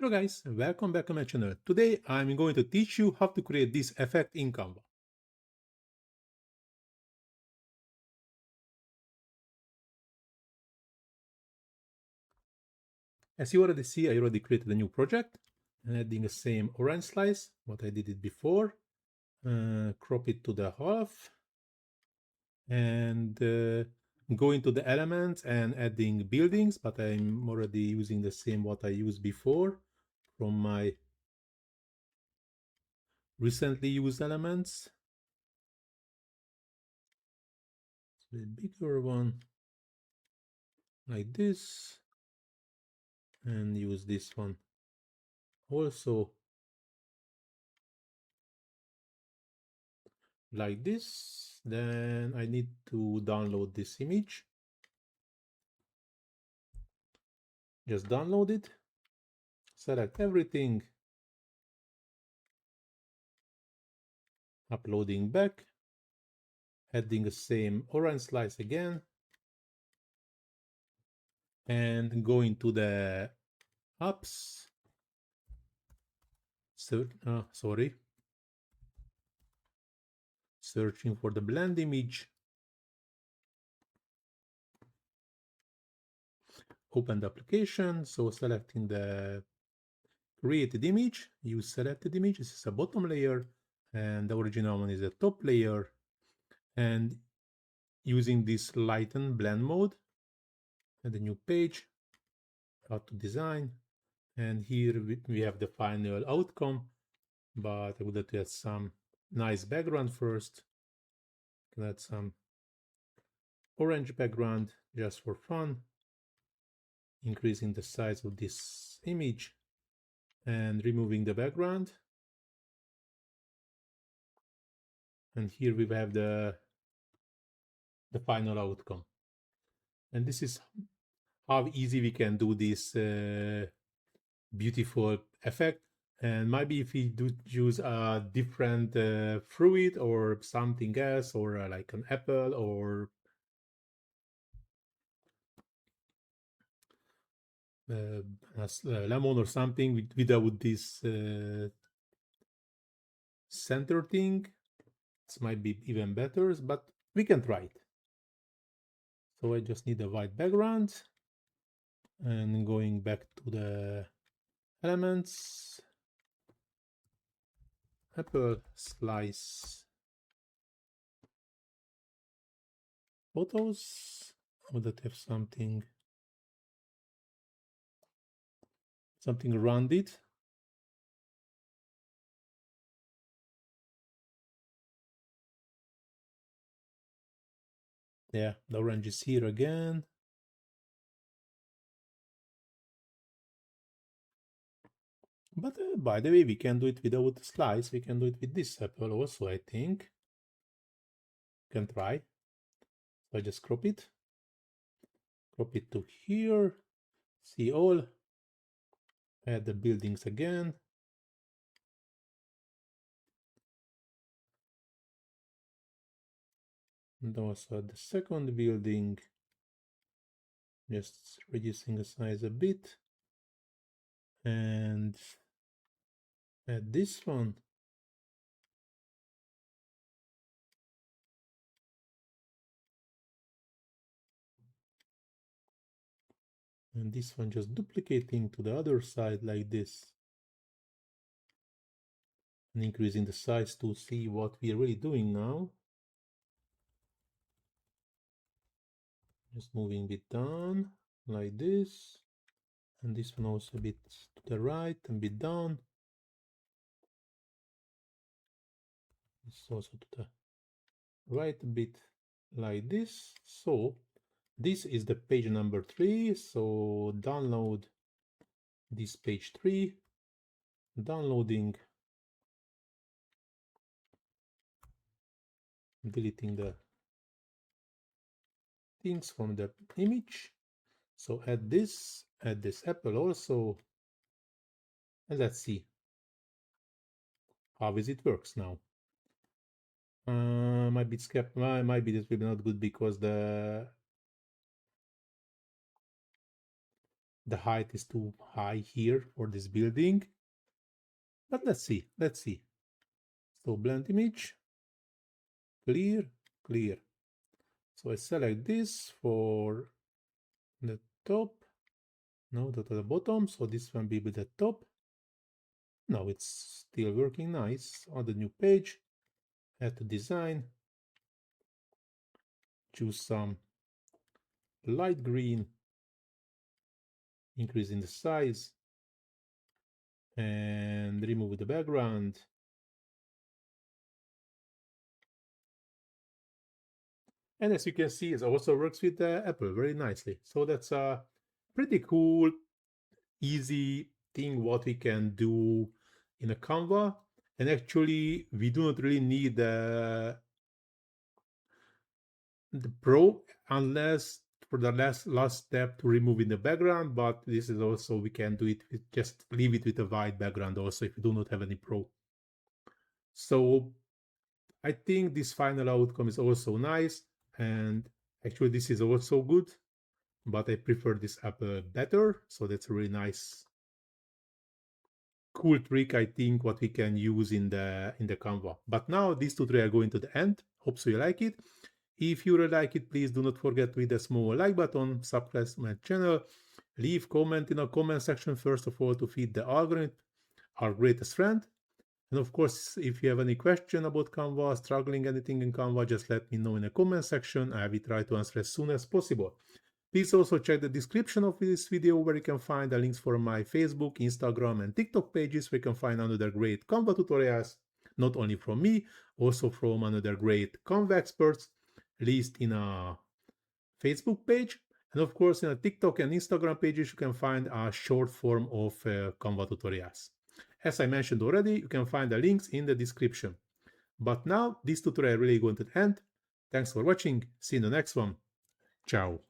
Hello guys, welcome back to my channel. Today I'm going to teach you how to create this effect in Canva. As you already see, I already created a new project, adding the same orange slice, what I did it before, crop it to the half, and go into the elements and adding buildings, but I'm already using the same what I used before from my recently used elements. So a bigger one like this, and use this one also like this. Then I need to download this image. Just download it, select everything, uploading back, adding the same orange slice again, and going to the apps. Searching for the blend image. Open the application, so selecting the created image, use selected image. This is a bottom layer, and the original one is a top layer. And using this lighten blend mode, and the new page, how to design, and here we have the final outcome, but I would like to add some nice background first. Can add some orange background just for fun, increasing the size of this image and removing the background. And here we have the final outcome. And this is how easy we can do this beautiful effect. And maybe if we do use a different fruit or something else, or like an apple or a lemon or something without this center thing, it might be even better, but we can try it. So I just need a white background, and going back to the elements, apple slice photos. Would that have something around it? Yeah, the orange is here again. But by the way, we can do it without the slice. We can do it with this apple also, I think. Can try. So I just crop it to here, see all, add the buildings again. And also the second building, just reducing the size a bit. And add this one. And this one just duplicating to the other side like this. And increasing the size to see what we're really doing now. Just moving a bit down like this. And this one also a bit to the right and a bit down. This also to the right a bit like this. So this is the page number 3. So download this page 3, downloading, deleting the things from the image. So add this apple also, and let's see how is it works now. Might be this will be not good because the the height is too high here for this building. But let's see. So blend image, clear, clear. So I select this for the top. No, that at the bottom. So this one be with the top. Now it's still working nice. On the new page, add to design, choose some light green, increasing the size, and remove the background. And as you can see, it also works with Apple very nicely. So that's a pretty cool, easy thing what we can do in a Canva. And actually, we do not really need the Pro unless for the last step to removing the background, but this is also, we can do it with, just leave it with a white background also if you do not have any Pro. So I think this final outcome is also nice, and actually this is also good, but I prefer this app better. So that's a really nice, cool trick, I think, what we can use in the Canva. But now these tutorial are going to the end. Hope so you like it. If you really like it, please do not forget to hit the small like button, subscribe to my channel, leave comment in the comment section first of all to feed the algorithm, our greatest friend. And of course, if you have any question about Canva, struggling anything in Canva, just let me know in the comment section. I will try to answer as soon as possible. Please also check the description of this video where you can find the links for my Facebook, Instagram, and TikTok pages where you can find another great Canva tutorials, not only from me, also from another great Canva experts, list in a Facebook page. And of course, in a TikTok and Instagram pages, you can find a short form of Canva tutorials. As I mentioned already, you can find the links in the description. But now, this tutorial really going to end. Thanks for watching. See you in the next one. Ciao.